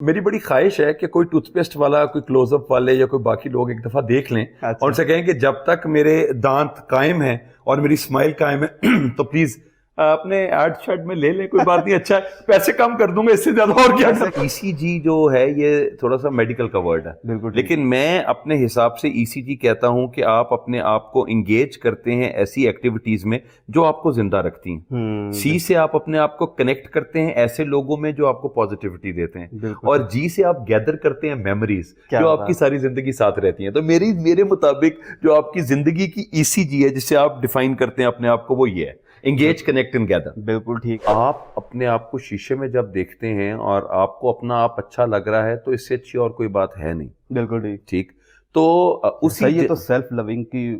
میری بڑی خواہش ہے کہ کوئی ٹوتھ پیسٹ والا, کوئی کلوز اپ والے یا کوئی باقی لوگ ایک دفعہ دیکھ لیں اور ان سے کہیں کہ جب تک میرے دانت قائم ہیں اور میری اسمائل قائم ہے تو پلیز اپنے ایڈ شیڈ میں لے لیں, کوئی بات نہیں, اچھا ہے, پیسے کم کر دوں گا, اس سے زیادہ اور کیا. ای سی جی جو ہے یہ تھوڑا سا میڈیکل کا ورڈ ہے, لیکن میں اپنے حساب سے ای سی جی کہتا ہوں کہ آپ اپنے آپ کو انگیج کرتے ہیں ایسی ایکٹیویٹیز میں جو آپ کو زندہ رکھتی ہیں. سی سے آپ اپنے آپ کو کنیکٹ کرتے ہیں ایسے لوگوں میں جو آپ کو پازیٹیوٹی دیتے ہیں, اور جی سے آپ گیدر کرتے ہیں میموریز جو آپ کی ساری زندگی ساتھ رہتی ہیں. تو میرے مطابق جو آپ کی زندگی کی ای سی جی ہے جس سے آپ ڈیفائن کرتے ہیں اپنے آپ کو, وہ یہ ہے انگیج, کنیکٹ اینڈ گیدر. بالکل ٹھیک. آپ اپنے آپ کو شیشے میں جب دیکھتے ہیں اور آپ کو اپنا آپ اچھا لگ رہا ہے تو اس سے اچھی اور کوئی بات ہے نہیں. بالکل ٹھیک. ٹھیک, تو اسی یہ تو سیلف لونگ کی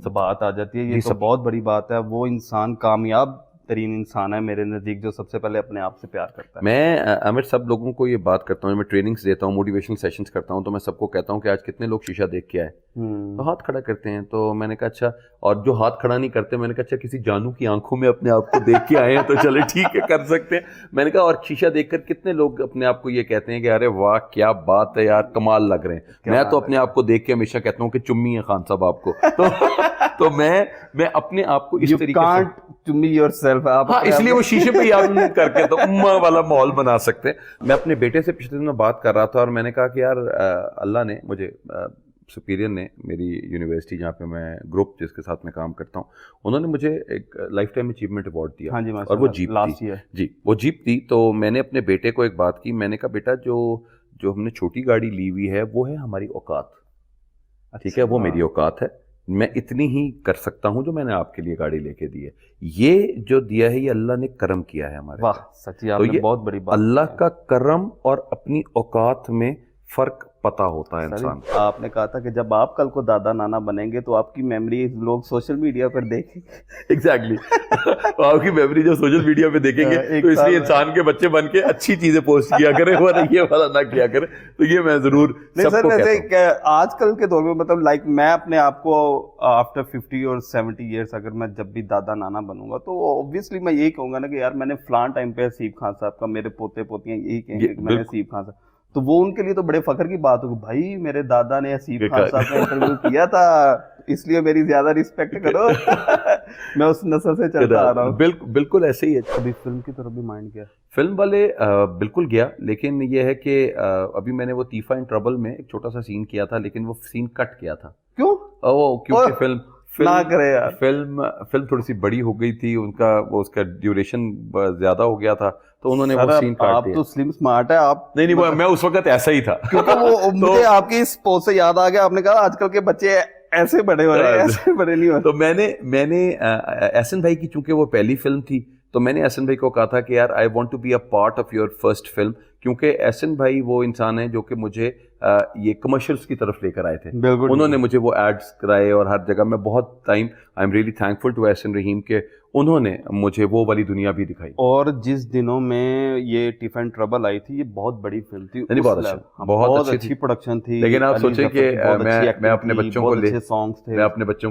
بات آ جاتی ہے, یہ تو بہت بڑی بات ہے. وہ انسان کامیاب ترین انسان ہے میرے نزدیک جو سب سے پہلے اپنے آپ سے پیار کرتا ہے. میں عامر سب لوگوں کو یہ بات کرتا ہوں, میں ٹریننگز دیتا ہوں, موٹیویشنل سیشنز کرتا ہوں, تو میں سب کو کہتا ہوں کہ آج کتنے لوگ شیشہ دیکھ کے آئے, تو ہاتھ کھڑا کرتے ہیں. تو میں نے کہا اچھا, اور جو ہاتھ کھڑا نہیں کرتے میں نے کہا اچھا کسی جانو کی آنکھوں میں اپنے آپ کو دیکھ کے آئے ہیں تو چلے ٹھیک ہے کر سکتے ہیں. میں نے کہا اور شیشہ دیکھ کر کتنے لوگ اپنے آپ کو یہ کہتے ہیں کہ ارے واہ کیا بات ہے یار, کمال لگ رہے ہیں. میں تو اپنے آپ کو دیکھ کے ہمیشہ کہتا ہوں کہ چمی ہے خان صاحب آپ کو. تو میں اپنے آپ کو اس طریقے سے چمی یور سیلف, ہاں, اس لیے وہ شیشے پہ یاد کر کے تو اما والا ماحول بنا سکتے ہیں. میں اپنے بیٹے سے پچھلے دنوں بات کر رہا تھا اور میں نے کہا کہ یار اللہ نے مجھے, سپیریئر نے, میری یونیورسٹی جہاں پہ میں گروپ جس کے ساتھ میں کام کرتا ہوں, انہوں نے مجھے ایک لائف ٹائم اچیومنٹ ایوارڈ دیا, اور وہ جیپ تھی. جی وہ جیپ تھی. تو میں نے اپنے بیٹے کو ایک بات کی, میں نے کہا بیٹا جو ہم نے چھوٹی گاڑی لی ہوئی ہے وہ ہے ہماری اوقات, ٹھیک ہے, وہ میری اوقات ہے, میں اتنی ہی کر سکتا ہوں جو میں نے آپ کے لیے گاڑی لے کے دی ہے. یہ جو دیا ہے یہ اللہ نے کرم کیا ہے ہمارے. واہ سچی, آپ نے بہت بڑی بات. اللہ کا کرم اور اپنی اوقات میں فرق پتہ ہوتا ہے انسان. آپ نے کہا تھا کہ جب آپ کل کو دادا نانا بنیں گے تو آپ کی میموری لوگ سوشل میڈیا پر دیکھیں گے. ایگزیکٹلی, آپ کی میموری جو سوشل میڈیا پہ دیکھیں گے تو اس لیے انسان کے بچے بن کے اچھی چیزیں پوسٹ کیا کریں اور یہ والا نہ کیا کریں. تو یہ میں ضرور سب کو کہتا ہوں. آج کل کے دور میں مطلب لائک میں اپنے آپ کو آفٹر 50 اور 70 ایئرس اگر میں جب بھی دادا نانا بنوں گا تو اوبویسلی میں یہی کہوں گا نا کہ یار میں نے فلان ٹائم پہ حسیب خان صاحب کا, میرے پوتے پوتیاں یہی کہیں گے کہ میں نے حسیب خان صاحب, تو وہ ان کے لیے تو بڑے فخر کی بات ہوگی, بھائی میرے دادا نے حسیب خان صاحب کا انٹرویو کیا تھا اس لیے میری زیادہ رسپیکٹ کرو. میں اس نسل سے چلتا آ رہا ہوں. بالکل ایسے ہی ہے. ابھی فلم کی طرف بھی مائنڈ گیا, فلم والے بالکل گیا, لیکن یہ ہے کہ ابھی میں نے وہ تیفا ان ٹربل میں ایک چھوٹا سا سین کیا تھا, لیکن وہ سین کٹ کیا تھا. کیوں؟ کیونکہ فلم فلم تھوڑی سی بڑی ہو گئی تھی, ان کا اس کا ڈیوریشن زیادہ ہو گیا تھا, تو انہوں نے وہ سین کاٹ دیا. آپ تو سلم سمارٹ ہے. آپ نہیں میں اس وقت ایسا ہی تھا, کیونکہ وہ مجھے آپ کی اس پوسٹ سے یاد آ گیا, آپ نے کہا آج کل کے بچے ایسے بڑے ہو رہے ہیں, ایسے بڑے نہیں ہو رہے. تو میں نے احسن بھائی کی, چونکہ وہ پہلی فلم تھی, تو میں نے احسن بھائی کو کہا تھا کہ یار I want to be a part of your first film, کیونکہ احسن بھائی وہ انسان ہیں جو کہ مجھے یہ کمرشلس کی طرف لے کر آئے تھے. انہوں نے مجھے وہ ایڈس کرائے اور ہر جگہ میں بہت time, I am really thankful to Ahsan Rahim کہ انہوں نے مجھے وہ والی دنیا بھی دکھائی. اور جس دنوں میں یہ ٹیفا اینڈ ٹربل آئی تھی, یہ بہت بڑی فلم تھی, بہت اچھی پروڈکشن تھی. لیکن آپ سوچیں کہ میں اپنے بچوں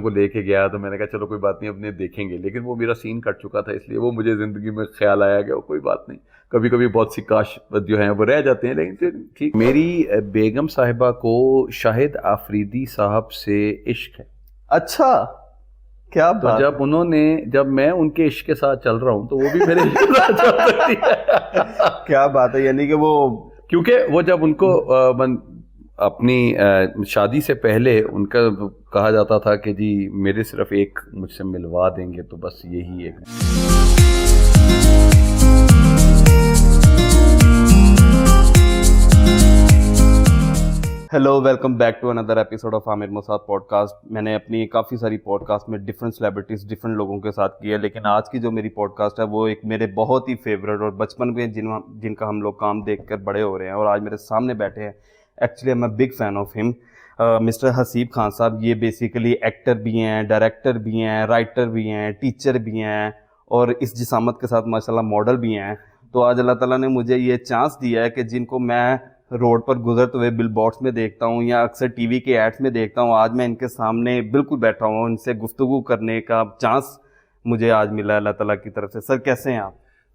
کو لے کے گیا, تو میں نے کہا چلو کوئی بات نہیں اپنے دیکھیں گے, لیکن وہ میرا سین کٹ چکا تھا, اس لیے وہ مجھے زندگی میں خیال آیا کہ کوئی بات نہیں, کبھی کبھی بہت سی کاش جو ہیں وہ رہ جاتے ہیں, لیکن ٹھیک. میری بیگم صاحبہ کو شاہد آفریدی صاحب سے عشق ہے. اچھا, کیا بات. جب میں ان کے عشق کے ساتھ چل رہا ہوں تو وہ بھی میرے عشق کے ساتھ چل سکتی ہے. کیا بات ہے, یعنی کہ وہ, کیونکہ وہ جب ان کو اپنی شادی سے پہلے ان کا کہا جاتا تھا کہ جی میرے صرف ایک مجھ سے ملوا دیں گے, تو بس یہی ایک. Hello, welcome back to another episode of Aamir موساد پوڈ کاسٹ. میں نے اپنی کافی ساری پوڈ کاسٹ میں ڈفرینٹ سیلیبریٹیز, ڈفرینٹ لوگوں کے ساتھ کی ہے, لیکن آج کی جو میری پوڈ کاسٹ ہے وہ ایک میرے بہت ہی فیوریٹ اور بچپن میں جن کا ہم لوگ کام دیکھ کر بڑے ہو رہے ہیں اور آج میرے سامنے بیٹھے ہیں. Actually am a big fan of him, mister Haseeb Khan Sahab. یہ بیسیکلی ایکٹر بھی ہیں, ڈائریکٹر بھی ہیں, رائٹر بھی ہیں, ٹیچر بھی ہیں, اور اس جسامت کے ساتھ ماشاء اللہ ماڈل بھی ہیں. تو آج اللہ تعالیٰ نے مجھے یہ چانس دیا ہے کہ جن کو میں روڈ پر گزرتے ہوئے بل بورڈس میں دیکھتا ہوں یا اکثر ٹی وی کے ایڈس میں دیکھتا ہوں, آج میں ان کے سامنے بالکل بیٹھا ہوں, ان سے گفتگو کرنے کا چانس مجھے آج ملا اللہ تعالیٰ کی طرف سے. سر کیسے ہیں آپ؟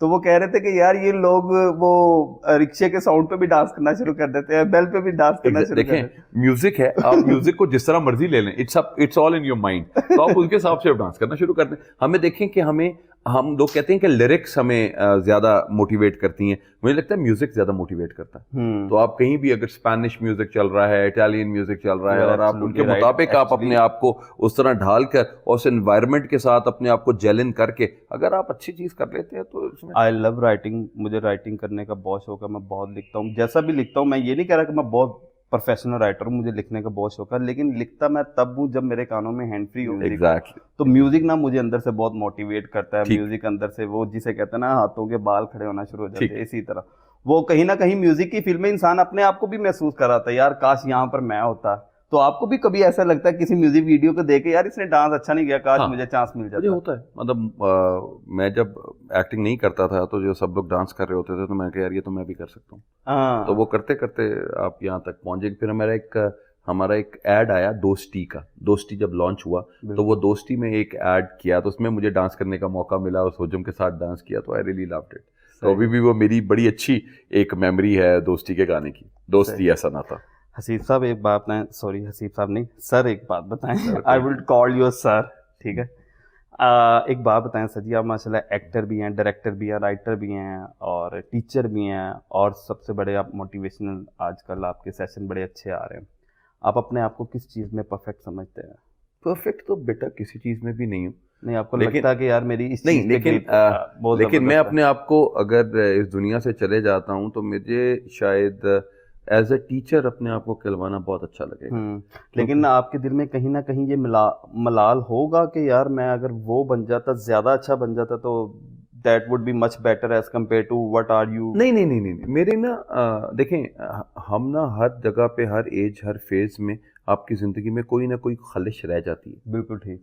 تو وہ کہہ رہے تھے کہ یار یہ لوگ وہ رکشے کے ساؤنڈ پہ بھی ڈانس کرنا شروع کر دیتے ہیں, بیل پہ بھی ڈانس کرنا شروع کر دیتے ہیں. دیکھیں میوزک ہے, آپ میوزک کو جس طرح مرضی لے لیں, it's all in your mind, تو آپ اس کے حساب سے ڈانس کرنا شروع کر دیں. ہمیں دیکھیں کہ ہم لوگ کہتے ہیں کہ لیرکس ہمیں زیادہ موٹیویٹ کرتی ہیں, مجھے لگتا ہے میوزک زیادہ موٹیویٹ کرتا ہے. تو آپ کہیں بھی اگر اسپینش میوزک چل رہا ہے, اٹالین میوزک چل رہا ہے, اور آپ ان کے مطابق آپ اپنے آپ کو اس طرح ڈھال کر اور اس انوائرمنٹ کے ساتھ اپنے آپ کو جیلن کر کے اگر آپ اچھی چیز کر لیتے ہیں تو اس میں آئی لو رائٹنگ. مجھے رائٹنگ کرنے کا بہت شوق ہے, میں بہت لکھتا ہوں. جیسا بھی لکھتا ہوں, میں یہ نہیں کہہ رہا کہ میں بہت پروفیشنل رائٹر ہوں, مجھے لکھنے کا بہت شوق ہے, لیکن لکھتا میں تب ہوں جب میرے کانوں میں ہینڈ فری ہو. ایگزیکٹلی. تو میوزک نا مجھے اندر سے بہت موٹیویٹ کرتا ہے. میوزک اندر سے وہ جسے کہتے ہیں نا ہاتھوں کے بال کھڑے ہونا شروع ہو جاتے ہیں, اسی طرح وہ کہیں نہ کہیں میوزک کی فلم میں انسان اپنے آپ کو بھی محسوس کر رہا تھا, یار کاش یہاں پر میں ہوتا. تو آپ کو بھی کبھی ایسا لگتا ہے کسی میوزک ویڈیو کو دیکھ کے یار اس نے ڈانس اچھا نہیں کیا, کاش مجھے چانس مل جاتا؟ مجھے ہوتا ہے, مطلب میں جب ایکٹنگ نہیں کرتا تھا تو جو سب لوگ ڈانس کر رہے ہوتے تھے تو میں کہ یار یہ تو میں بھی کر سکتا ہوں. تو وہ کرتے کرتے آپ یہاں تک پہنچے. پھر ہمارا ایک ایڈ آیا دوستی کا. دوستی جب لانچ ہوا تو وہ دوستی میں ایک ایڈ کیا, تو اس میں مجھے ڈانس کرنے کا موقع ملا, اس ہجوم کے ساتھ ڈانس کیا, تو آئی ریئلی لوڈ اٹ. تو ابھی بھی وہ میری بڑی اچھی ایک میموری ہے دوستی کے گانے کی, دوستی ایسا نہ تھا. حسیب صاحب ایک بات بتائیں, سوری حسیب صاحب نہیں سر, ایک بات بتائیں, آئی ول کال یور سر, ٹھیک ہے. ایک بات بتائیں سر جی, آپ ماشاء اللہ ایکٹر بھی ہیں, ڈائریکٹر بھی ہیں, رائٹر بھی ہیں اور ٹیچر بھی ہیں, اور سب سے بڑے آپ موٹیویشنل, آج کل آپ کے سیشن بڑے اچھے آ رہے ہیں. آپ اپنے آپ کو کس چیز میں پرفیکٹ سمجھتے ہیں؟ پرفیکٹ تو بیٹا کسی چیز میں بھی نہیں ہوں. نہیں آپ کو لگتا ہے کہ یار میری اس نہیں, لیکن میں اپنے آپ کو اگر اس دنیا سے چلے جاتا ہوں تو مجھے شاید ایز اے ٹیچر اپنے آپ کو کھلوانا بہت اچھا لگے گا. لیکن آپ کے دل میں کہیں نہ کہیں یہ ملال ہوگا کہ یار میں اگر وہ بن جاتا, زیادہ اچھا بن جاتا, تو that would be much better as compared to what are you. نہیں میرے نا دیکھیں, ہم نا ہر جگہ پہ, ہر ایج, ہر فیز میں آپ کی زندگی میں کوئی نہ کوئی خلش رہ جاتی ہے. بالکل ٹھیک.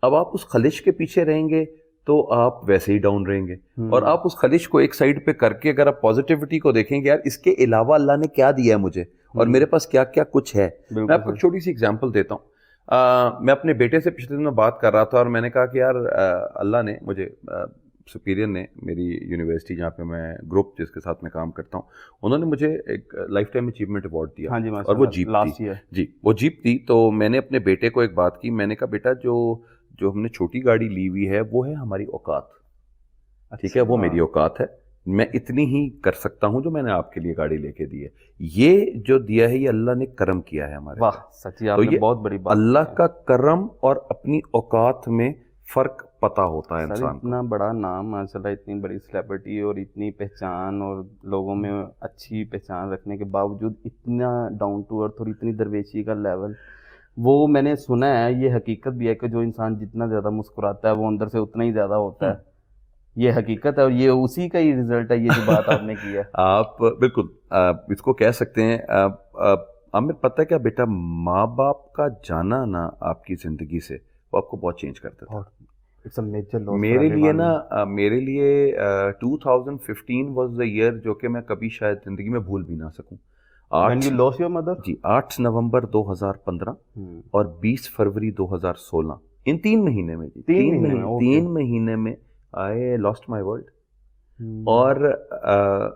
اب آپ اس خلش کے پیچھے رہیں گے تو آپ ویسے ہی ڈاؤن رہیں گے, اور آپ اس خلش کو ایک سائڈ پہ کر کے اگر آپ پازیٹیوٹی کو دیکھیں گے, یار اس کے علاوہ اللہ نے کیا دیا ہے مجھے, اور میرے پاس کیا کیا کچھ ہے. میں آپ کو ایک چھوٹی سی اگزامپل دیتا ہوں. میں اپنے بیٹے سے پچھلے دنوں بات کر رہا تھا, اور میں نے کہا کہ یار اللہ نے مجھے, سپیریئر نے, میری یونیورسٹی جہاں پہ میں گروپ جس کے ساتھ میں کام کرتا ہوں, انہوں نے مجھے ایک لائف ٹائم اچیومنٹ ایوارڈ دیا, اور وہ جیپ تھی. جی وہ جیپ تھی. تو میں نے اپنے بیٹے کو ایک بات کی, میں نے کہا بیٹا جو ہم نے چھوٹی گاڑی لی ہوئی ہے وہ ہے ہماری اوقات, ٹھیک ہے, وہ میری اوقات ہے, میں اتنی ہی کر سکتا ہوں جو میں نے آپ کے لیے گاڑی لے کے دی ہے. یہ جو دیا ہے یہ اللہ نے کرم کیا ہے ہمارے. واہ سچی, آپ نے بہت بڑی بات. اللہ کا کرم اور اپنی اوقات میں فرق پتہ ہوتا ہے انسان. اتنا بڑا نام ماشاء اللہ, اتنی بڑی سیلیبریٹی اور اتنی پہچان, اور لوگوں میں اچھی پہچان رکھنے کے باوجود اتنا ڈاؤن ٹو ارتھ اور اتنی درویشی کا لیول, وہ میں نے سنا ہے, یہ حقیقت بھی ہے کہ جو انسان جتنا زیادہ مسکراتا ہے وہ اندر سے اتنا ہی زیادہ ہوتا ہے. یہ حقیقت ہے, اور یہ اسی کا ہی رزلٹ ہے, یہ جو بات آپ نے کی ہے. آپ بالکل اس کو کہہ سکتے ہیں. ہمیں پتہ ہے کیا بیٹا, ماں باپ کا جانا نا آپ کی زندگی سے وہ آپ کو بہت چینج کرتا تھا. میرے لیے نا, میرے لیے 2015 واز دا ایئر جو کہ میں کبھی شاید زندگی میں بھول بھی نہ سکوں. جی 8 نومبر 2015 اور 20 فروری 2016, ان 3 مہینے میں, جی 3 مہینے میں آئی لاسٹ مائی ورلڈ. اور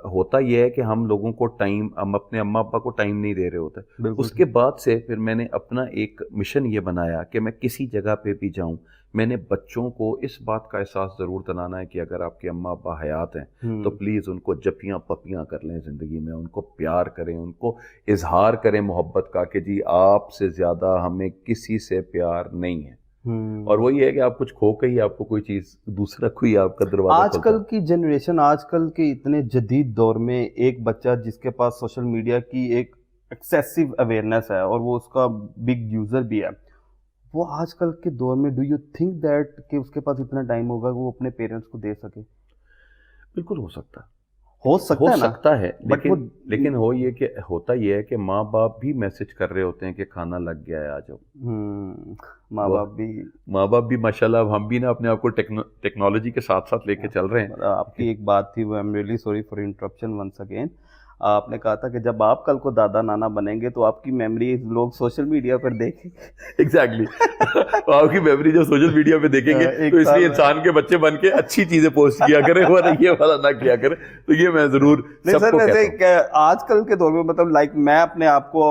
ہوتا یہ ہے کہ ہم لوگوں کو ٹائم, ہم اپنے اماں ابا کو ٹائم نہیں دے رہے ہوتے. اس کے بعد سے پھر میں نے اپنا ایک مشن یہ بنایا کہ میں کسی جگہ پہ بھی جاؤں, میں نے بچوں کو اس بات کا احساس ضرور دلانا ہے کہ اگر آپ کے اماں ابا حیات ہیں تو پلیز ان کو جپیاں پپیاں کر لیں زندگی میں, ان کو پیار کریں, ان کو اظہار کریں محبت کا کہ جی آپ سے زیادہ ہمیں کسی سے پیار نہیں ہے. اور وہی ہے کہ آپ کچھ کھو کے ہی آپ کو کوئی چیز دوسرا کوئی آپ کا دروازہ. آج کل کی جنریشن, آج کل کے اتنے جدید دور میں ایک بچہ جس کے پاس سوشل میڈیا کی ایک ایکسیسو اویئرنیس ہے اور وہ اس کا بگ یوزر بھی ہے, وہ آج کل کے دور میں ڈو یو تھنک دیٹ کہ اس کے پاس اتنا ٹائم ہوگا کہ وہ اپنے پیرنٹس کو دے سکے؟ بالکل ہو سکتا ہے, لیکن ہوتا یہ ہے کہ ماں باپ بھی میسج کر رہے ہوتے ہیں کہ کھانا لگ گیا ہے آ جاؤ. ماں باپ بھی ماشاءاللہ, اب ہم بھی نا اپنے آپ کو ٹیکنالوجی کے ساتھ ساتھ لے کے چل رہے ہیں. آپ کی ایک بات تھی, وہ I am really sorry for interruption once again. آپ نے کہا تھا کہ جب آپ کل کو دادا نانا بنیں گے تو آپ کی میموری لوگ سوشل میڈیا پر دیکھیں گے. ایگزیکٹلی آپ کی میموری جو سوشل میڈیا پہ دیکھیں گے تو اس لیے انسان کے بچے بن کے اچھی چیزیں پوسٹ کیا کریں ورنہ یہ والا نہ کیا کریں. تو یہ میں ضرور سب کو کہتا ہوں. کہ آج کل کے دور میں مطلب لائک میں اپنے آپ کو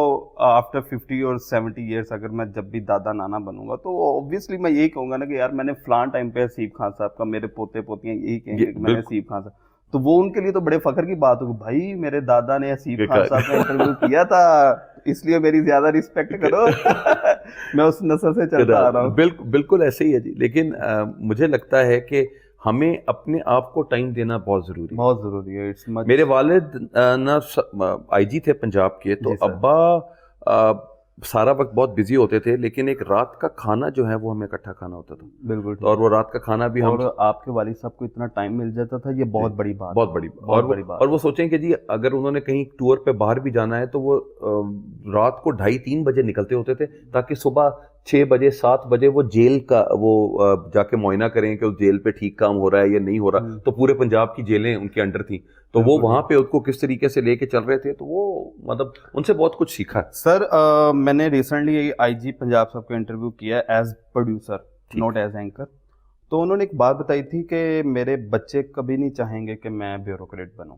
آفٹر 50 اور 70 ایئرس اگر میں جب بھی دادا نانا بنوں گا تو اوبویسلی میں یہی کہوں گا نا کہ یار میں نے فلان ٹائم پہ حسیب خان صاحب کا, میرے پوتے پوتیاں یہی کہیں گے کہ میں نے حسیب خان صاحب, تو وہ ان کے لیے تو بڑے فخر کی بات ہوگی, بھائی میرے دادا نے حسیب خان صاحب کا انٹرویو کیا تھا اس لیے میری زیادہ رسپیکٹ کرو. میں اس نسل سے چلتا آ رہا ہوں. بالکل ایسے ہی ہے جی. لیکن مجھے لگتا ہے کہ ہمیں اپنے آپ کو ٹائم دینا بہت ضروری ہے, بہت ضروری ہے. میرے والد نا آئی جی تھے پنجاب کے, تو ابا سارا وقت بہت بزی ہوتے تھے, لیکن ایک رات کا کھانا جو ہے وہ ہمیں اکٹھا کھانا ہوتا تھا. بالکل. اور وہ رات کا کھانا بھی ہم, اور آپ کے والد صاحب کو اتنا ٹائم مل جاتا تھا, یہ بہت بڑی بات, بہت بڑی بات. اور وہ سوچیں کہ جی اگر انہوں نے کہیں ٹور پہ باہر بھی جانا ہے تو وہ رات کو 2:30-3 بجے نکلتے ہوتے تھے تاکہ صبح 6 بجے 7 بجے وہ جیل کا وہ جا کے معائنہ کریں کہ اس جیل پہ ٹھیک کام ہو رہا ہے یا نہیں ہو رہا. تو پورے پنجاب کی جیلیں ان کے انڈر تھیں, تو وہ وہاں پہ اس کو کس طریقے سے لے کے چل رہے تھے, تو وہ مطلب ان سے بہت کچھ سیکھا. سر میں نے ریسنٹلی آئی جی پنجاب صاحب کا انٹرویو کیا as producer, not as anchor. تو انہوں نے ایک بات بتائی تھی کہ میرے بچے کبھی نہیں چاہیں گے کہ میں بیوروکریٹ بنوں.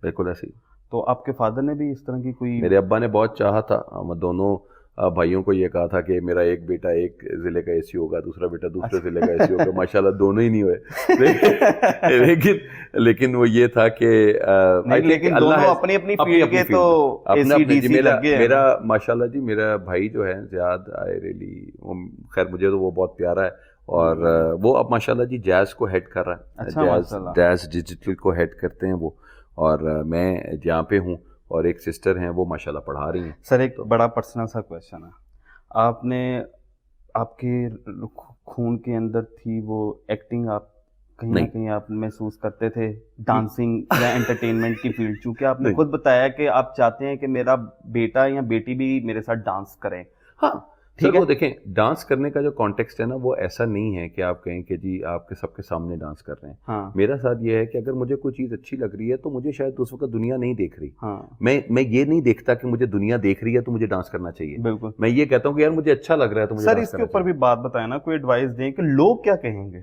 بالکل ایسے ہی. تو آپ کے فادر نے بھی اس طرح کی کوئی؟ میرے ابا نے بہت چاہا تھا, ہم دونوں بھائیوں کو یہ کہا تھا کہ میرا ایک بیٹا ایک ضلع کا اے سی ہوگا, دوسرا بیٹا دوسرے ضلع کا اے سی ہوگا. ماشاءاللہ دونوں ہی نہیں ہوئے. لیکن وہ یہ تھا کہ لیکن دونوں اپنی اپنی فیلڈ کے تو اے سی ڈی سی لگے. میرا ماشاءاللہ جی میرا بھائی جو ہے زیاد آئی ریلی, خیر مجھے تو وہ بہت پیارا ہے, اور وہ اب ماشاءاللہ جی جیز کو ہیڈ کر رہا ہے. جیز ڈیجیٹل کو ہیڈ کرتے ہیں وہ, اور میں جہاں پہ ہوں, اور ایک سسٹر ہیں وہ ماشاءاللہ پڑھا رہی ہیں. سر ایک بڑا پرسنل سا کویشچن ہے, آپ نے آپ کے خون کے اندر تھی وہ ایکٹنگ, آپ کہیں نہ کہیں آپ محسوس کرتے تھے ڈانسنگ یا انٹرٹینمنٹ کی فیلڈ, چونکہ آپ نے خود بتایا کہ آپ چاہتے ہیں کہ میرا بیٹا یا بیٹی بھی میرے ساتھ ڈانس کریں. ہاں ٹھیک ہے. وہ دیکھیں ڈانس کرنے کا جو کانٹیکسٹ ہے نا وہ ایسا نہیں ہے کہ آپ کہیں کہ جی آپ کے سب کے سامنے ڈانس کر رہے ہیں. میرا ساتھ یہ ہے کہ اگر مجھے کوئی چیز اچھی لگ رہی ہے تو مجھے شاید اس وقت دنیا نہیں دیکھ رہی, میں یہ نہیں دیکھتا کہ مجھے دنیا دیکھ رہی ہے تو مجھے ڈانس کرنا چاہیے. بالکل. میں یہ کہتا ہوں کہ یار مجھے اچھا لگ رہا ہے تو مجھے. سر اس کے اوپر بھی بات بتائیں نا, کوئی ایڈوائس دیں کہ لوگ کیا کہیں گے.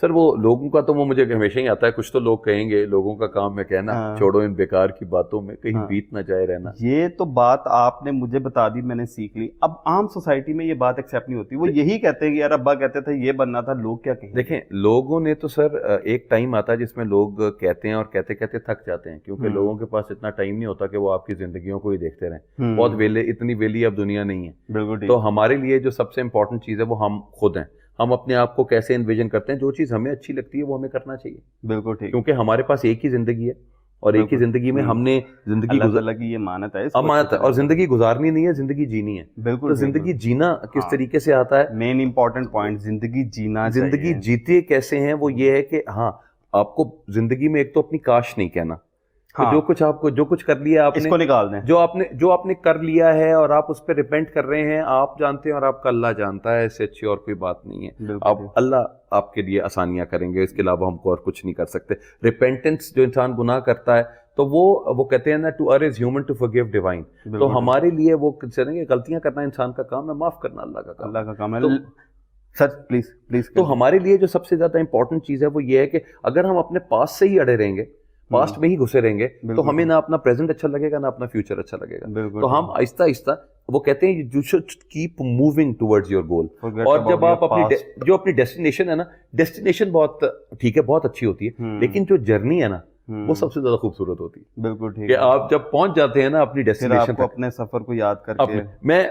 سر وہ لوگوں کا تو وہ مجھے ہمیشہ ہی آتا ہے, کچھ تو لوگ کہیں گے, لوگوں کا کام ہے کہنا, چھوڑو ان بیکار کی باتوں میں کہیں بیت نہ جائے رہنا. یہ تو بات آپ نے مجھے بتا دی, میں نے سیکھ لی. اب عام سوسائٹی میں یہ بات ایکسیپٹ نہیں ہوتی, وہ یہی کہتے ہیں کہ یار ابا کہتے تھے یہ بننا تھا, لوگ کیا کہیں. دیکھیں لوگوں نے تو سر ایک ٹائم آتا ہے جس میں لوگ کہتے ہیں اور کہتے کہتے تھک جاتے ہیں, کیونکہ لوگوں کے پاس اتنا ٹائم نہیں ہوتا کہ وہ آپ کی زندگیوں کو ہی دیکھتے رہیں. بہت ویلے, اتنی ویلی اب دنیا نہیں ہے. بالکل. تو ہمارے لیے جو سب سے امپورٹنٹ چیز ہے وہ ہم خود ہیں. ہم اپنے آپ کو کیسے انویژن کرتے ہیں, جو چیز ہمیں اچھی لگتی ہے وہ ہمیں کرنا چاہیے. بالکل ٹھیک. کیونکہ ہمارے پاس ایک ہی زندگی ہے, اور ایک ہی زندگی میں ہم نے زندگی کی یہ مانت ہے, اور زندگی گزارنی نہیں ہے, زندگی جینی ہے. بالکل. تو زندگی جینا کس طریقے سے آتا ہے, مین امپورٹنٹ پوائنٹ, زندگی جینا. زندگی جیتے کیسے ہیں وہ یہ ہے کہ ہاں آپ کو زندگی میں ایک تو اپنی کاش نہیں کہنا, جو کچھ آپ کو جو کچھ کر لیا آپ نے, اس کو نکال دیں. جو آپ نے کر لیا ہے اور آپ اس پہ ریپینٹ کر رہے ہیں, آپ جانتے ہیں اور آپ کا اللہ جانتا ہے, اس سے اچھی اور کوئی بات نہیں ہے. اب اللہ آپ کے لیے آسانیاں کریں گے, اس کے علاوہ ہم کو اور کچھ نہیں کر سکتے. ریپینٹنس جو انسان گناہ کرتا ہے تو وہ کہتے ہیں نا to err is human to forgive divine. تو ہمارے لیے وہ غلطیاں کرنا انسان کا کام ہے, معاف کرنا اللہ کا کام ہے. Sir please. تو ہمارے لیے جو سب سے زیادہ امپورٹنٹ چیز ہے وہ یہ ہے کہ اگر ہم اپنے پاس سے ہی اڑے رہیں گے, پاسٹ میں ہی گھسے رہیں گے, تو ہمیں نہ اپنا پریزنٹ اچھا لگے گا نہ اپنا فیوچر اچھا لگے گا. تو ہم آہستہ آہستہ, وہ کہتے ہیں you should keep moving towards your goal. اور جب آپ اپنی ڈیسٹینیشن ہے نا, ڈیسٹینیشن بہت ٹھیک ہے, بہت اچھی ہوتی ہے, لیکن جو جرنی ہے نا وہ سب سے زیادہ خوبصورت ہوتی ہے. بالکل ٹھیک. کہ آپ جب پہنچ جاتے ہیں نا اپنی ڈیسٹینیشن کو, اپنے سفر کو یاد کر کے.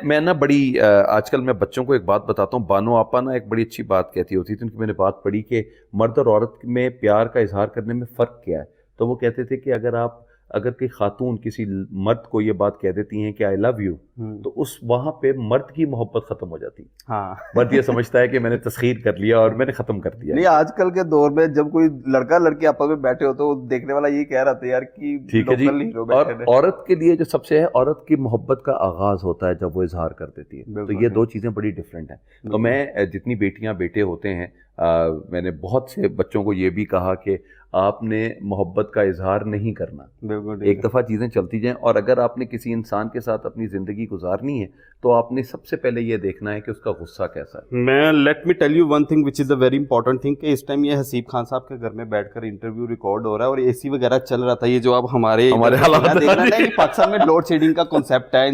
میں نا بڑی آج کل میں بچوں کو ایک بات بتاتا ہوں, بانو آپا نا ایک بڑی اچھی بات کہتی ہوتی تھی, ان کی میں نے بات پڑھی کہ مرد اور عورت میں پیار کا اظہار کرنے میں فرق کیا ہے. تو وہ کہتے تھے کہ اگر کوئی خاتون کسی مرد کو یہ بات کہہ دیتی ہیں کہ آئی لو یو, تو اس وہاں پہ مرد کی محبت ختم ہو جاتی. مرد یہ سمجھتا ہے کہ میں نے تسخیر کر لیا اور میں نے ختم کر دیا. نہیں, آج کل کے دور میں جب کوئی لڑکا لڑکی آپس میں بیٹھے ہو تو دیکھنے والا یہ کہہ رہا تھا یار کہ ٹھیک ہے جی. اور عورت کے لیے جو سب سے ہے, عورت کی محبت کا آغاز ہوتا ہے جب وہ اظہار کر دیتی ہے. تو یہ دو چیزیں بڑی ڈفرینٹ ہیں. تو میں جتنی بیٹیاں بیٹے ہوتے ہیں میں نے بہت سے بچوں کو یہ بھی کہا کہ آپ نے محبت کا اظہار نہیں کرنا, ایک دفعہ چیزیں چلتی جائیں, اور اگر آپ نے کسی انسان کے ساتھ اپنی زندگی گزارنی ہے تو آپ نے سب سے پہلے یہ دیکھنا ہے کہ اس کا غصہ کیسا ہے. میں let me tell you one thing which is a very important thing, کہ اس ٹائم یہ حسیب خان صاحب کے گھر میں بیٹھ کر انٹرویو ریکارڈ ہو رہا ہے اور اے سی وغیرہ چل رہا تھا. یہ جو اب ہمارے حالات دیکھنا ہے, پاکستان میں لوڈ شیڈنگ کا کنسیپٹ ہے,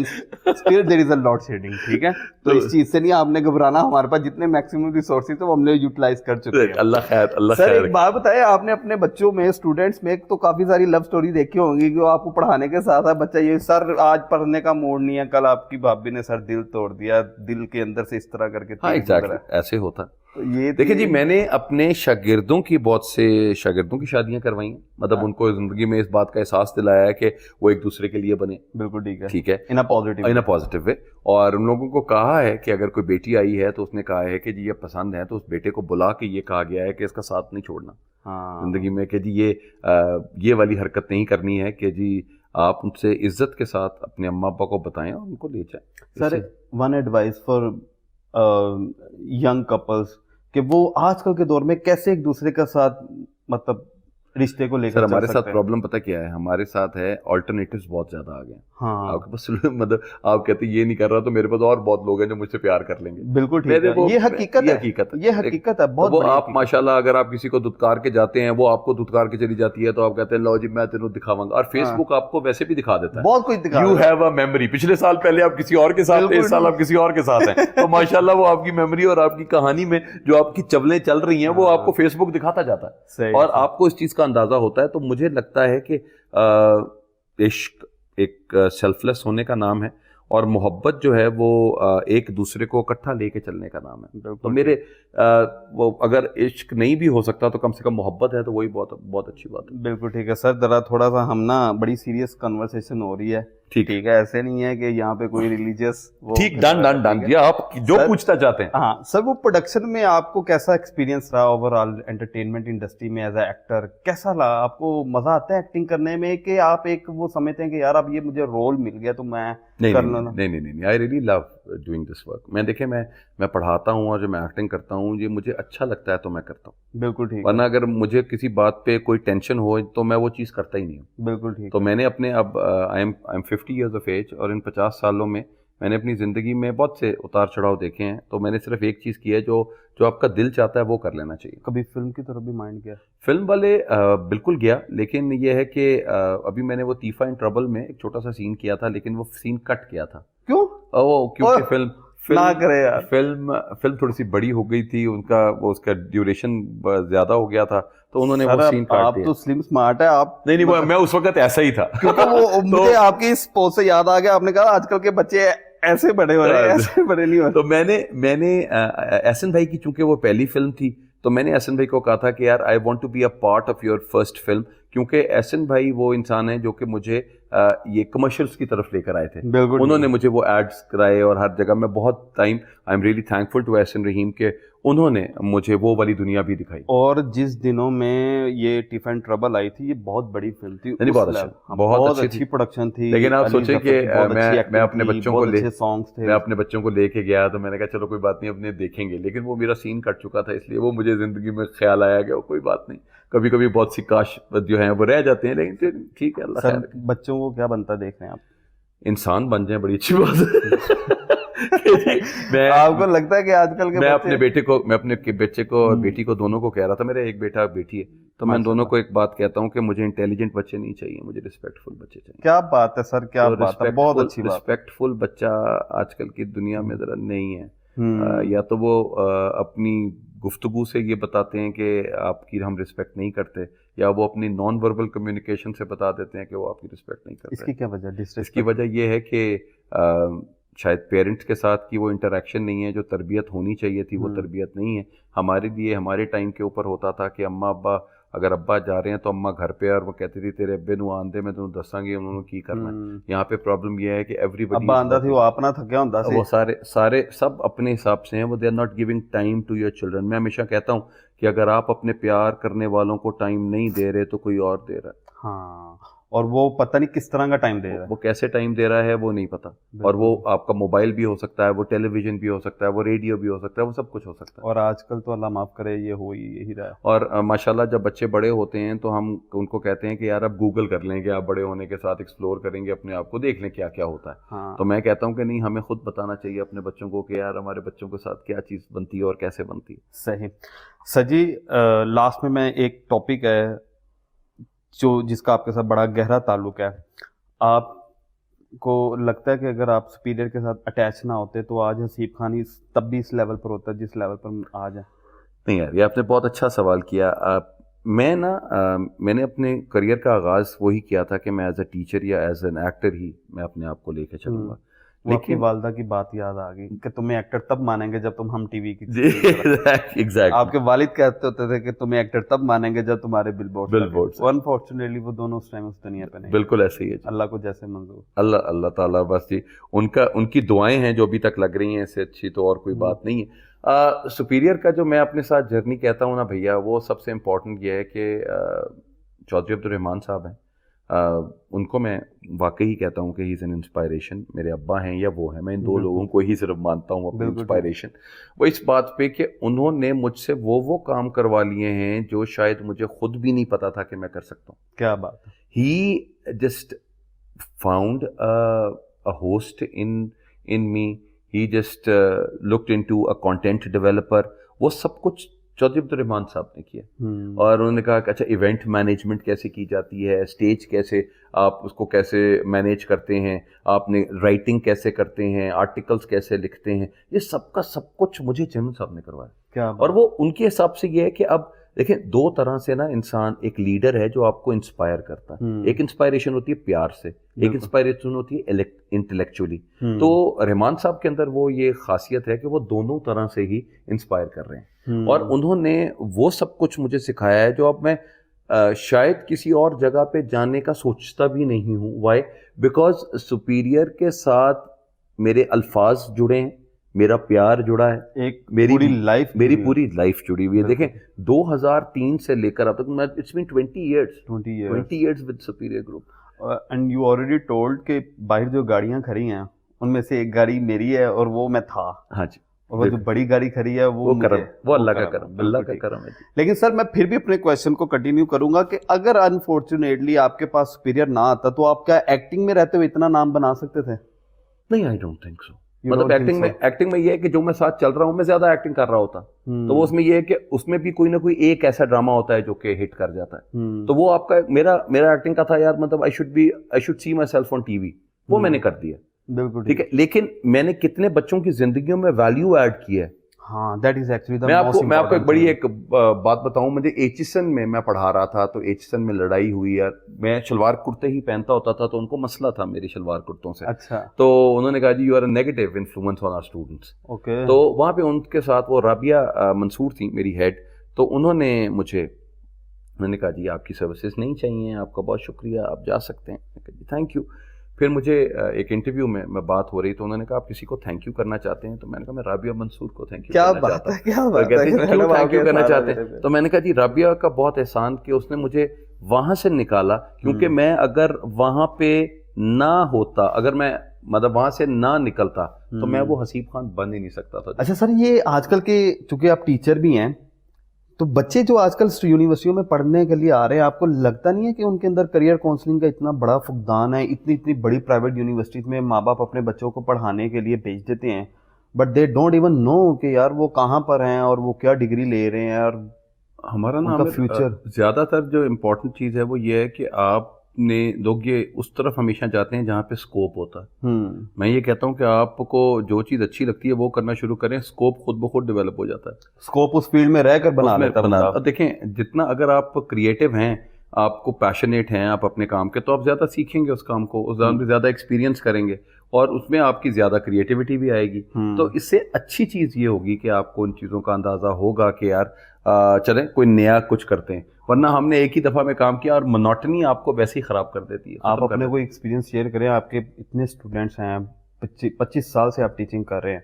still there is a load shedding, ٹھیک ہے, تو اس چیز سے نہیں آپ نے گھبرانا, ہمارے پاس جتنے میکسیمم ریسورسز تھے وہ ہم نے یوٹیلائز کر چکے ہیں. اللہ خیر, اللہ سر خیر. ایک بات بتائیں, آپ نے اپنے بچوں میں اسٹوڈنٹس میں تو کافی ساری لو سٹوری دیکھی ہوں گی کہ آپ کو پڑھانے کے ساتھ ساتھ بچہ یہ سر آج پڑھنے کا موڈ نہیں ہے, کل آپ کی بھابی نے سر دل توڑ دیا, دل کے اندر سے اس طرح کر کے. ہاں ایگزیکٹلی ایسے ہوتا. یہ دیکھیں جی, میں نے اپنے شاگردوں کی بہت سے شاگردوں کی شادیاں کروائی ہیں, مطلب ان کو زندگی میں اس بات کا احساس دلایا ہے کہ وہ ایک دوسرے کے لیے بنے. بالکل ٹھیک ہے, ٹھیک ہے, ان اے پازیٹیو وے. اور ان لوگوں کو کہا ہے کہ اگر کوئی بیٹی آئی ہے تو اس نے کہا ہے کہ جی یہ پسند ہے, تو اس بیٹے کو بلا کے یہ کہا گیا ہے کہ اس کا ساتھ نہیں چھوڑنا زندگی میں, کہ جی یہ والی حرکت نہیں کرنی ہے, کہ جی آپ ان سے عزت کے ساتھ اپنے اماں ابا کو بتائیں اور ان کو لے جائیں. Sir one advice for young couples کہ وہ آج کل کے دور میں کیسے ایک دوسرے کے ساتھ مطلب رشتے کو لے کر. ہمارے ساتھ پرابلم پتہ کیا ہے, ہمارے ساتھ ہے آلٹرنیٹیوز بہت زیادہ آ گئے ہیں. آپ کے پاس مطلب آپ کہتے ہیں یہ نہیں کر رہا تو میرے پاس اور بہت لوگ ہیں جو مجھ سے پیار کر لیں گے. بالکل ٹھیک ہے, یہ حقیقت ہے بہت. وہ آپ ماشاءاللہ اگر آپ کسی کو دھتکار کے جاتے ہیں, وہ آپ کو دھتکار کے چلی جاتی ہے, تو آپ کہتے ہیں لو جی میں تینوں دکھاواں گا, اور فیس بک آپ کو ویسے بھی دکھا دیتا ہے, بہت کچھ دکھا. یو ہیو اے میموری, پچھلے سال پہلے آپ کسی اور کے ساتھ تھے, اس سال آپ کسی اور کے ساتھ ہیں, تو ماشاءاللہ وہ آپ کی میموری اور آپ کی کہانی میں جو آپ کی چولیں چل رہی ہیں وہ آپ کو فیس بک دکھاتا جاتا ہے, اور آپ کو اس چیز کا اندازہ ہوتا ہے. تو مجھے لگتا ہے کہ عشق ایک سیلف لیس ہونے کا نام ہے, اور محبت جو ہے وہ ایک دوسرے کو اکٹھا لے کے چلنے کا نام ہے. تو میرے وہ اگر عشق نہیں بھی ہو سکتا تو کم سے کم محبت ہے, تو وہی بہت اچھی بات ہے. بالکل ٹھیک ہے سر, ذرا تھوڑا سا ہم نا بڑی سیریس کنورسیشن ہو رہی ہے, ٹھیک ہے, ایسے نہیں ہے کہ یہاں پہ کوئی ریلیجیس. ٹھیک, ڈن یہ آپ جو پوچھنا چاہتے ہیں. ہاں سر, وہ پروڈکشن میں آپ کو کیسا ایکسپیرینس رہا اوور آل انٹرٹینمنٹ انڈسٹری میں ایز اے ایکٹر, کیسا لگا آپ کو؟ مزہ آتا ہے ایکٹنگ کرنے میں کہ آپ ایک وہ سمجھتے ہیں کہ یار اب یہ مجھے رول مل گیا تو میں کر لوں؟ نہیں, I really love doing this work. میں دیکھیں میں پڑھاتا ہوں اور جو میں ایکٹنگ کرتا ہوں یہ مجھے اچھا لگتا ہے تو میں کرتا ہوں. بالکل ٹھیک. ورنہ اگر مجھے کسی بات پہ کوئی ٹینشن ہو تو میں وہ چیز کرتا ہی نہیں ہوں. بالکل ٹھیک. تو میں نے اپنے اب I am 50 years of age, اور ان 50 سالوں میں میں نے اپنی زندگی میں بہت سے اتار چڑھاؤ دیکھے ہیں, تو میں نے صرف ایک چیز کی ہے جو آپ کا دل چاہتا ہے وہ کر لینا چاہیے. کبھی فلم کی طرف بھی مائنڈ گیا؟ فلم والے بالکل گیا, لیکن یہ ہے کہ ابھی میں نے وہ تیفا ان ٹربل میں ایک چھوٹا سا سین کیا تھا, لیکن وہ سین کٹ کیا تھا. کیوں؟ کیونکہ فلم تھوڑی سی بڑی ہو گئی تھی, اس کا ڈیوریشن زیادہ ہو گیا تھا, تو انہوں نے وہ سین کاٹ دیا. آپ تو سلم سمارٹ ہے. آپ نہیں, میں اس وقت ایسا ہی تھا, کیونکہ وہ مجھے آپ کی اس پوسٹ سے یاد آ گیا, آپ نے کہا آج کل کے بچے ایسے بڑے ہو رہے ہیں, ایسے بڑے نہیں ہو رہے. تو میں نے احسن بھائی کی چونکہ وہ پہلی فلم تھی, تو میں نے احسن بھائی کو کہا تھا کہ یار I want to be a part of your first film, کیونکہ احسن بھائی وہ انسان ہیں جو کہ مجھے یہ کمرشلس کی طرف لے کر آئے تھے. انہوں نے مجھے وہ ایڈس کرائے, اور ہر جگہ میں بہت time I am really thankful to Ahsan Rahim کہ انہوں نے مجھے وہ والی دنیا بھی دکھائی. اور جس دنوں میں یہ ٹیفا ان ٹربل آئی تھی, یہ بہت بڑی فلم تھی, بہت اچھی پروڈکشن تھی. لیکن آپ سوچیں کہ میں اپنے بچوں کو لے کے گیا, تو میں نے کہا چلو کوئی بات نہیں, اپنے دیکھیں گے, لیکن وہ میرا سین کٹ چکا تھا, اس لیے وہ مجھے زندگی میں خیال آیا کہ کوئی بات نہیں, کبھی بہت سی کاش جو ہیں وہ رہ جاتے ہیں, لیکن ٹھیک ہے. اللہ خیر. بچوں کو کیا بنتا دیکھ رہے ہیں آپ؟ انسان بن جائیں, بڑی اچھی بات ہے. آپ کو لگتا ہے کہ آج کل کے میں اپنے بچے کو اور بیٹی کو دونوں کو کہہ رہا تھا, میرا ایک بیٹا بیٹی ہے, تو میں دونوں کو ایک بات کہتا ہوں کہ مجھے انٹیلیجنٹ بچے نہیں چاہیے, مجھے رسپیکٹفل بچے چاہیے. کیا بات ہے سر, کیا بات ہے, بہت اچھی بات. رسپیکٹفل بچہ آج کل کی دنیا میں ذرا نہیں ہے. یا تو وہ اپنی گفتگو سے یہ بتاتے ہیں کہ آپ کی ہم رسپیکٹ نہیں کرتے, یا وہ اپنی نان وربل کمیونیکیشن سے بتا دیتے ہیں کہ وہ آپ کی رسپیکٹ نہیں کرتے. اس کی کیا وجہ؟ اس کی وجہ یہ ہے کہ شاید پیرنٹس کے ساتھ کی وہ انٹریکشن نہیں ہے, جو تربیت ہونی چاہیے تھی وہ تربیت نہیں ہے. ہمارے لیے ہمارے ٹائم کے اوپر ہوتا تھا کہ اماں ابا اگر ابا جا رہے ہیں تو اماں گھر پہ, اور وہ کہتی تھی تیرے ابے نو آندے میں تمہیں دساں گی انہوں نے کی کرنا ہے. یہاں پہ پرابلم یہ ہے کہ ایوری بڈی ابا آندا تھی, وہ اپنا تھکیا ہوندا سی, وہ سارے سب اپنے حساب سے ہیں, وہ they are not giving time to your children. میں ہمیشہ کہتا ہوں کہ اگر آپ اپنے پیار کرنے والوں کو ٹائم نہیں دے رہے تو کوئی اور دے رہا ہے. ہاں, اور وہ پتہ نہیں کس طرح کا ٹائم دے رہا ہے, وہ کیسے ٹائم دے رہا ہے وہ نہیں پتا, اور وہ آپ کا موبائل بھی ہو سکتا ہے, وہ ٹیلی ویژن بھی ہو سکتا ہے, وہ ریڈیو بھی ہو سکتا ہے, وہ سب کچھ ہو سکتا ہے. اور آج کل تو اللہ معاف کرے یہ ہو ہی یہی رہا ہے. اور ماشاءاللہ جب بچے بڑے ہوتے ہیں تو ہم ان کو کہتے ہیں کہ یار اب گوگل کر لیں گے, آپ بڑے ہونے کے ساتھ ایکسپلور کریں گے اپنے آپ کو, دیکھ لیں کیا کیا ہوتا ہے. تو میں کہتا ہوں کہ نہیں, ہمیں خود بتانا چاہیے اپنے بچوں کو کہ یار ہمارے بچوں کے ساتھ کیا چیز بنتی ہے اور کیسے بنتی ہے. صحیح. سر جی لاسٹ میں ایک ٹاپک ہے جس کا آپ کے ساتھ بڑا گہرا تعلق ہے. آپ کو لگتا ہے کہ اگر آپ سپیریئر کے ساتھ اٹیچ نہ ہوتے تو آج حسیب خان تب بھی اس لیول پر ہوتا ہے جس لیول پر آج ہے؟ نہیں یار, یہ آپ نے بہت اچھا سوال کیا. میں نے اپنے کریئر کا آغاز وہی کیا تھا کہ میں ایز اے ٹیچر یا ایز این ایکٹر ہی میں اپنے آپ کو لے کے چلوں گا. لیکن والدہ کی بات یاد آ گئی کہ تمہیں ایکٹر تب مانیں گے جب تم ہم ٹی وی کی. آپ کے والد کہتے ہوتے تھے کہ تمہیں ایکٹر تب مانیں گے جب تمہارے بل بورڈ. انفارچونیٹلی وہ دونوں اس ٹائم اس دنیا پہ نہیں. بالکل ایسے ہی ہے, اللہ کو جیسے منظور. اللہ تعالیٰ بس جی ان کی دعائیں ہیں جو ابھی تک لگ رہی ہیں, اسے اچھی تو اور کوئی بات نہیں ہے. سپیریئر کا جو میں اپنے ساتھ جرنی کہتا ہوں نا بھیا, وہ سب سے امپورٹنٹ یہ ہے کہ چودھری عبد الرحمان صاحب ہیں, ان کو میں واقعی کہتا ہوں کہ ہی از این انسپائریشن. میرے ابا ہیں یا وہ ہیں, میں ان دو لوگوں کو ہی صرف مانتا ہوں اپنی انسپائریشن. وہ اس بات پہ کہ انہوں نے مجھ سے وہ کام کروا لیے ہیں جو شاید مجھے خود بھی نہیں پتا تھا کہ میں کر سکتا ہوں. کیا بات ہے. He just found a host in me. He just looked into a content developer. وہ سب کچھ چودھری عبد الرحمان صاحب نے کیا, اور انہوں نے کہا کہ اچھا ایونٹ مینجمنٹ کیسے کی جاتی ہے, اسٹیج کیسے آپ اس کو کیسے مینیج کرتے ہیں, آپ نے رائٹنگ کیسے کرتے ہیں, آرٹیکلس کیسے لکھتے ہیں, یہ سب کا سب کچھ مجھے چیمن صاحب نے کروایا. اور وہ ان کے حساب سے یہ ہے کہ اب دیکھیں دو طرح سے نا انسان, ایک لیڈر ہے جو آپ کو انسپائر کرتا ہے, ایک انسپائریشن ہوتی ہے پیار سے, ایک انسپائریشن ہوتی ہے انٹلیکچولی. تو رحمان صاحب کے اندر وہ یہ خاصیت ہے کہ وہ دونوں طرح سے ہی انسپائر کر رہے ہیں, اور انہوں نے وہ سب کچھ مجھے سکھایا ہے جو اب میں شاید کسی اور جگہ پہ جانے کا سوچتا بھی نہیں ہوں. وائی؟ بیکاز سپیریئر کے ساتھ میرے الفاظ جڑے ہیں, میرا پیار جڑا ہے, ایک میری پوری لائف جڑی ہوئی ہے. دیکھیں 2003 سے لے کر اب تک میں it's been 20 years with Superior Group. And you already told کہ باہر جو گاڑیاں کھڑی ہیں ان میں سے ایک گاڑی میری ہے اور وہ میں تھا. ہاں جی. اور وہ جو بڑی گاڑی کھڑی ہے وہ اللہ کا کرم ہے. لیکن سر میں پھر بھی اپنے کویشچن کو کنٹینیو کروں گا کہ اگر انفارچونیٹلی آپ کے پاس سپیریئر نہ آتا تو آپ کیا ایکٹنگ میں رہتے ہوئے اتنا نام بنا سکتے تھے؟ نہیں, آئی ڈونٹ تھنک سو. مطلب ایکٹنگ میں یہ ہے کہ جو میں ساتھ چل رہا ہوں میں زیادہ ایکٹنگ کر رہا ہوتا, تو وہ اس میں یہ ہے کہ اس میں بھی کوئی نہ کوئی ایک ایسا ڈرامہ ہوتا ہے جو کہ ہٹ کر جاتا ہے. تو وہ آپ کا میرا ایکٹنگ کا تھا یار, مطلب I should see my self on T V, وہ میں نے کر دیا. بالکل ٹھیک ہے. لیکن میں نے کتنے بچوں کی زندگیوں میں ویلیو ایڈ کی ہے. ہاں, دیٹ از ایکچولی میں آپ کو ایک بڑی ایک بات بتاؤں. مجھے ایچسن میں پڑھا رہا تھا, تو ایچسن میں لڑائی ہوئی یار. میں شلوار کرتے ہی پہنتا ہوتا تھا, تو ان کو مسئلہ تھا میری شلوار کرتوں سے. اچھا. تو انہوں نے کہا جی you are a negative influence on our students. Okay. تو وہاں پہ ان کے ساتھ وہ رابعہ منصور تھیں میری ہیڈ, تو انہوں نے کہا جی آپ کی سروسز نہیں چاہیے, آپ کا بہت شکریہ, آپ جا سکتے ہیں. جی تھینک یو. پھر مجھے ایک انٹرویو میں بات ہو رہی, تو انہوں نے کہا آپ کسی کو تھینک یو کرنا چاہتے ہیں؟ تو میں نے کہا میں رابعہ منصور کو تھینک یو کرنا چاہتا ہوں. کیوں تھینک یو کرنا چاہتے ہیں؟ تو میں نے کہا جی رابعہ کا بہت احسان کہ اس نے مجھے وہاں سے نکالا, کیونکہ میں اگر وہاں پہ نہ ہوتا, اگر میں مطلب وہاں سے نہ نکلتا, تو میں وہ حسیب خان بن ہی نہیں سکتا تھا. اچھا سر, یہ آج کل کے چونکہ آپ ٹیچر بھی ہیں, تو بچے جو آج کل یونیورسٹیوں میں پڑھنے کے لیے آ رہے ہیں, آپ کو لگتا نہیں ہے کہ ان کے اندر کریئر کاؤنسلنگ کا اتنا بڑا فقدان ہے؟ اتنی بڑی پرائیویٹ یونیورسٹیز میں ماں باپ اپنے بچوں کو پڑھانے کے لیے بھیج دیتے ہیں, but they don't even know کہ یار وہ کہاں پر ہیں اور وہ کیا ڈگری لے رہے ہیں, اور ہمارا نا فیوچر. زیادہ تر جو امپورٹنٹ چیز ہے وہ یہ ہے کہ آپ نے لوگ یہ اس طرف ہمیشہ جاتے ہیں جہاں پہ اسکوپ ہوتا ہے. میں یہ کہتا ہوں کہ آپ کو جو چیز اچھی لگتی ہے وہ کرنا شروع کریں, اسکوپ خود بخود ڈیولپ ہو جاتا ہے. اسکوپ اس فیلڈ میں رہ کر بنا لیتا ہے. دیکھیں جتنا اگر آپ کریٹو ہیں, آپ کو پیشنیٹ ہیں آپ اپنے کام کے, تو آپ زیادہ سیکھیں گے اس کام کو, اس دوران بھی زیادہ ایکسپیرینس کریں گے, اور اس میں آپ کی زیادہ کریٹیوٹی بھی آئے گی. تو اس سے اچھی چیز یہ ہوگی کہ آپ کو ان چیزوں کا اندازہ ہوگا کہ یار چلیں کوئی نیا کچھ کرتے ہیں, ورنہ ہم نے ایک ہی دفعہ میں کام کیا اور منوٹنی آپ کو ویسے ہی خراب کر دیتی ہے. آپ اپنے کوئی ایکسپیرینس شیئر کریں, آپ کے اتنے اسٹوڈنٹس ہیں, 25 سال سے آپ ٹیچنگ کر رہے ہیں,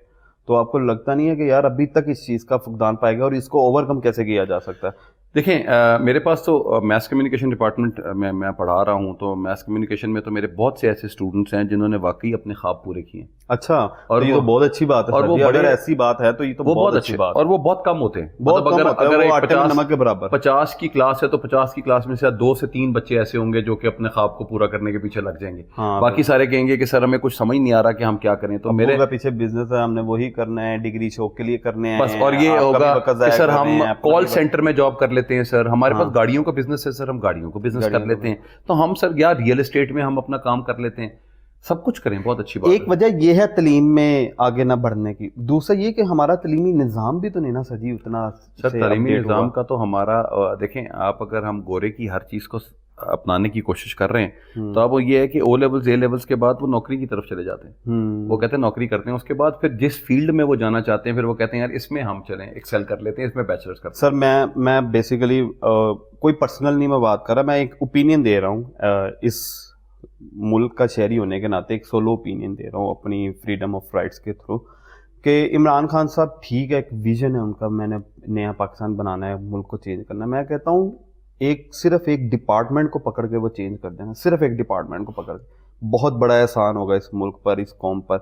تو آپ کو لگتا نہیں ہے کہ یار ابھی تک اس چیز کا فقدان پائے گا, اور اس کو اوور کم کیسے کیا جا سکتا ہے؟ دیکھیں میرے پاس تو میس کمیونیکیشن ڈپارٹمنٹ میں پڑھا رہا ہوں, تو میس کمیونیکیشن میں تو میرے بہت سے ایسے اسٹوڈنٹس ہیں جنہوں نے واقعی اپنے خواب پورے کیے ہیں. اچھا, اور یہ تو بہت اچھی بات ہے, اور وہ اگر ایسی بات ہے تو یہ تو بہت اچھی بات ہے, اور وہ بہت کم ہوتے ہیں. اگر 50 کی کلاس ہے تو 50 کی کلاس میں سے 2 سے 3 بچے ایسے ہوں گے جو کہ اپنے خواب کو پورا کرنے کے پیچھے لگ جائیں گے, باقی سارے کہیں گے کہ سر ہمیں کچھ سمجھ نہیں آ رہا کہ ہم کیا کریں. تو میرے پیچھے بزنس ہے, ہم نے وہی کرنا ہے, ڈگری شوق کے لیے کرنے ہیں بس, اور یہ ہوگا کہ سر ہم کال سینٹر میں جاب کر لیتے ہیں, سر ہمارے پاس گاڑیوں کا بزنس ہے, سر ہم گاڑیوں کو بزنس کر لیتے ہیں, تو ہم سر یا ریئل اسٹیٹ میں ہم اپنا کام کر لیتے ہیں, سب کچھ کریں. بہت اچھی بات. ایک وجہ یہ ہے تعلیم میں آگے نہ بڑھنے کی, دوسرا یہ کہ ہمارا تعلیمی نظام بھی تو نہیں نا سجی اتنا. سر تعلیمی نظام کا تو ہمارا دیکھیں آپ, اگر ہم گورے کی ہر چیز کو اپنانے کی کوشش کر رہے ہیں تو اب وہ یہ ہے کہ او لیولز اے لیولز کے بعد وہ نوکری کی طرف چلے جاتے ہیں, وہ کہتے ہیں نوکری کرتے ہیں, اس کے بعد پھر جس فیلڈ میں وہ جانا چاہتے ہیں پھر وہ کہتے ہیں یار اس میں ہم چلیں ایکسل کر لیتے ہیں, اس میں بیچلرز کرتے ہیں. سر میں بیسیکلی کوئی پرسنل نہیں میں بات کر رہا, میں ایک اوپینین دے رہا ہوں, اس ملک کا شہری ہونے کے ناطے ایک سولو اوپینین دے رہا ہوں اپنی فریڈم آف رائٹس کے تھرو, کہ عمران خان صاحب ٹھیک ہے, ایک ویژن ہے ان کا, میں نے نیا پاکستان بنانا ہے, ملک کو چینج کرنا ہے. میں کہتا ہوں صرف ایک ڈپارٹمنٹ کو پکڑ کے وہ چینج کر دینا, صرف ایک ڈپارٹمنٹ کو پکڑ کے بہت بڑا احسان ہوگا اس ملک پر, اس قوم پر.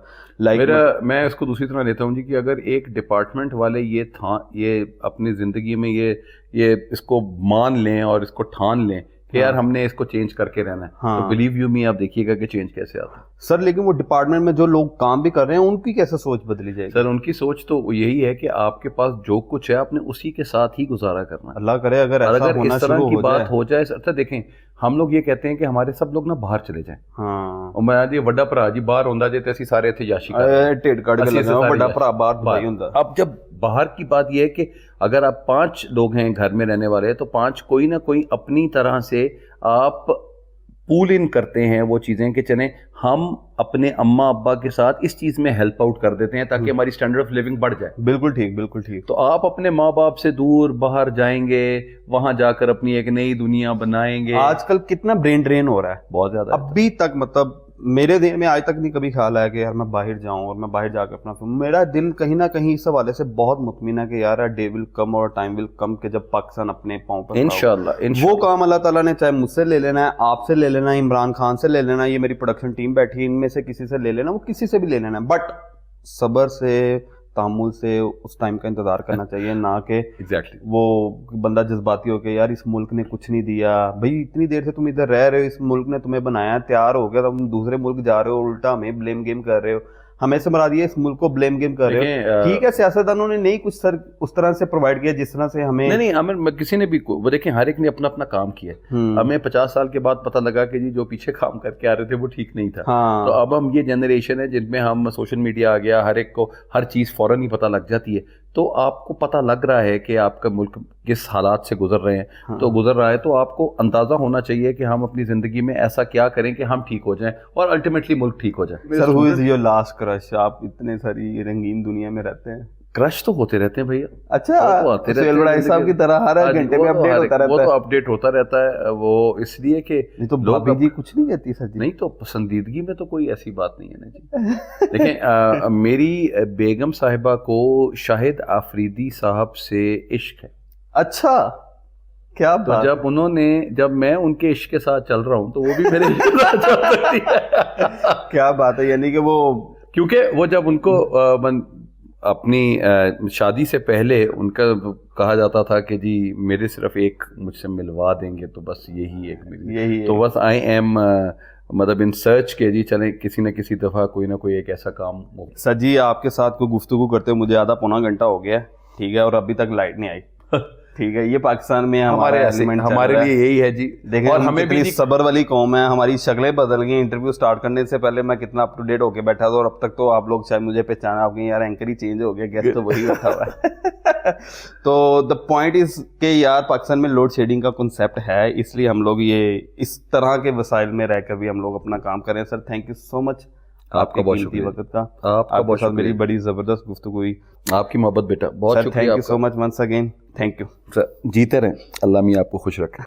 میں اس کو دوسری طرح لیتا ہوں جی, کہ اگر ایک ڈپارٹمنٹ والے یہ اپنی زندگی میں یہ اس کو مان لیں اور اس کو ٹھان لیں کہ یار ہم نے اس کو چینج کر کے رہنا ہے, تو بلیو یو می آپ دیکھیے گا کہ چینج کیسے آتا ہے. سر لیکن وہ ڈپارٹمنٹ میں جو لوگ کام بھی کر رہے ہیں ان کی کیسے سوچ بدلی جائے گی؟ سر ان کی سوچ تو یہی ہے کہ آپ کے پاس جو کچھ ہے آپ نے اسی کے ساتھ ہی گزارا کرنا ہے. اللہ کرے اگر اس طرح کی بات ہو جائے. سر دیکھیں ہم لوگ یہ کہتے ہیں کہ ہمارے سب لوگ نا باہر چلے جائیں, اور میں جی وڈا بھرا جی باہر ہوندا جے تے اسی سارے اتنے یاشی وڈا بھرا باہر بھائی ہوندا. اب جب باہر کی بات یہ ہے کہ اگر آپ 5 لوگ ہیں گھر میں رہنے والے, تو 5 کوئی نہ کوئی اپنی طرح سے آپ پول ان کرتے ہیں وہ چیزیں کہ چلیں ہم اپنے اماں ابا کے ساتھ اس چیز میں ہیلپ آؤٹ کر دیتے ہیں تاکہ ہماری اسٹینڈرڈ آف لیونگ بڑھ جائے. بالکل ٹھیک, بالکل ٹھیک. تو آپ اپنے ماں باپ سے دور باہر جائیں گے, وہاں جا کر اپنی ایک نئی دنیا بنائیں گے. آج کل کتنا برین ڈرین ہو رہا ہے, بہت زیادہ. ابھی تک مطلب میرے دل میں آج تک نہیں کبھی خیال آیا کہ یار میں باہر جاؤں اور میں باہر جا کے اپنا, میرا دل کہیں نہ کہیں اس حوالے سے بہت مطمئن ہے کہ یار ڈے ول کم اور ٹائم ول کم کہ جب پاکستان اپنے پاؤں پر انشاءاللہ وہ کام اللہ تعالیٰ نے چاہے مجھ سے لے لینا ہے, آپ سے لے لینا ہے, عمران خان سے لے لینا ہے, یہ میری پروڈکشن ٹیم بیٹھی ہے ان میں سے کسی سے لے لینا, وہ کسی سے بھی لے لینا ہے, بٹ صبر سے تحمل سے اس ٹائم کا انتظار کرنا چاہیے, نہ کہ وہ بندہ جذباتی ہو کہ یار اس ملک نے کچھ نہیں دیا. بھائی اتنی دیر سے تم ادھر رہ رہے ہو, اس ملک نے تمہیں بنایا, تیار ہو گیا, تم دوسرے ملک جا رہے ہو, الٹا ہمیں بلیم گیم کر رہے ہو, ہمیں سے مراد یہ اس ملک کو بلیم گیم کر رہے ہو. ٹھیک ہے سیاستدانوں نے نہیں کچھ سر اس طرح سے پرووائڈ کیا جس طرح سے ہمیں نہیں ہمیں کسی نے بھی, وہ دیکھیں ہر ایک نے اپنا اپنا کام کیا. ہمیں 50 سال کے بعد پتہ لگا کہ جی جو پیچھے کام کر کے آ رہے تھے وہ ٹھیک نہیں تھا. تو اب ہم یہ جنریشن ہے جن میں ہم سوشل میڈیا آ گیا, ہر ایک کو ہر چیز فوراً ہی پتہ لگ جاتی ہے, تو آپ کو پتہ لگ رہا ہے کہ آپ کا ملک کس حالات سے گزر رہے ہیں, تو گزر رہا ہے, تو آپ کو اندازہ ہونا چاہیے کہ ہم اپنی زندگی میں ایسا کیا کریں کہ ہم ٹھیک ہو جائیں اور الٹیمیٹلی ملک ٹھیک ہو جائے. سر ہو از یور لاسٹ کرش؟ آپ اتنے ساری رنگین دنیا میں رہتے ہیں, کرش تو ہوتے رہتے ہیں بھیا. اچھا سہیل بڑائی صاحب کی طرح ہر گھنٹے میں اپڈیٹ ہوتا رہتا ہے. وہ تو اپڈیٹ ہوتا رہتا ہے, وہ اس لیے کہ تو بھابی جی کچھ نہیں کہتی سر جی. نہیں تو پسندیدگی میں تو کوئی ایسی بات نہیں ہے نا جی. دیکھیں میری بیگم صاحبہ کو شاہد آفریدی صاحب سے عشق ہے. اچھا کیا بات. جب میں ان کے عشق کے ساتھ چل رہا ہوں تو وہ بھی میرے عشق کے ساتھ چل سکتی ہے. کیا بات ہے, یعنی کہ وہ کیونکہ وہ جب ان کو اپنی شادی سے پہلے ان کا کہا جاتا تھا کہ جی میرے صرف ایک مجھ سے ملوا دیں گے تو بس یہی ایک ملی, تو بس آئی ایم مطلب ان سرچ کے جی چلیں کسی نہ کسی دفعہ کوئی نہ کوئی ایک ایسا کام ہو. سر جی آپ کے ساتھ کوئی گفتگو کرتے مجھے آدھا پونا گھنٹہ ہو گیا, ٹھیک ہے, اور ابھی تک لائٹ نہیں آئی. ٹھیک ہے, یہ پاکستان میں ہمارے لیے یہی ہے جی. دیکھیں اور ہمیں بھی صبر والی قوم ہے, ہماری شکلیں بدل گئی. انٹرویو سٹارٹ کرنے سے پہلے میں کتنا اپ ٹو ڈیٹ ہو کے بیٹھا تھا, اور اب تک تو آپ لوگ شاید مجھے پہچانا, آپ کی یار اینکر ہی چینج ہو گیا, گیسٹ تو وہی بیٹھا ہوا ہے. تو دا پوائنٹ از کہ یار پاکستان میں لوڈ شیڈنگ کا کنسیپٹ ہے, اس لیے ہم لوگ یہ اس طرح کے وسائل میں رہ کر بھی ہم لوگ اپنا کام کریں. سر تھینک یو سو مچ آپ کا بہت شکریہ وقت کا, آپ کا بہت شکریہ, میری بڑی زبردست گفتگو ہوئی. آپ کی محبت بیٹا, بہت شکریہ. Thank you so much once again, thank you. جیتے رہیں, اللہ میاں آپ کو خوش رکھے.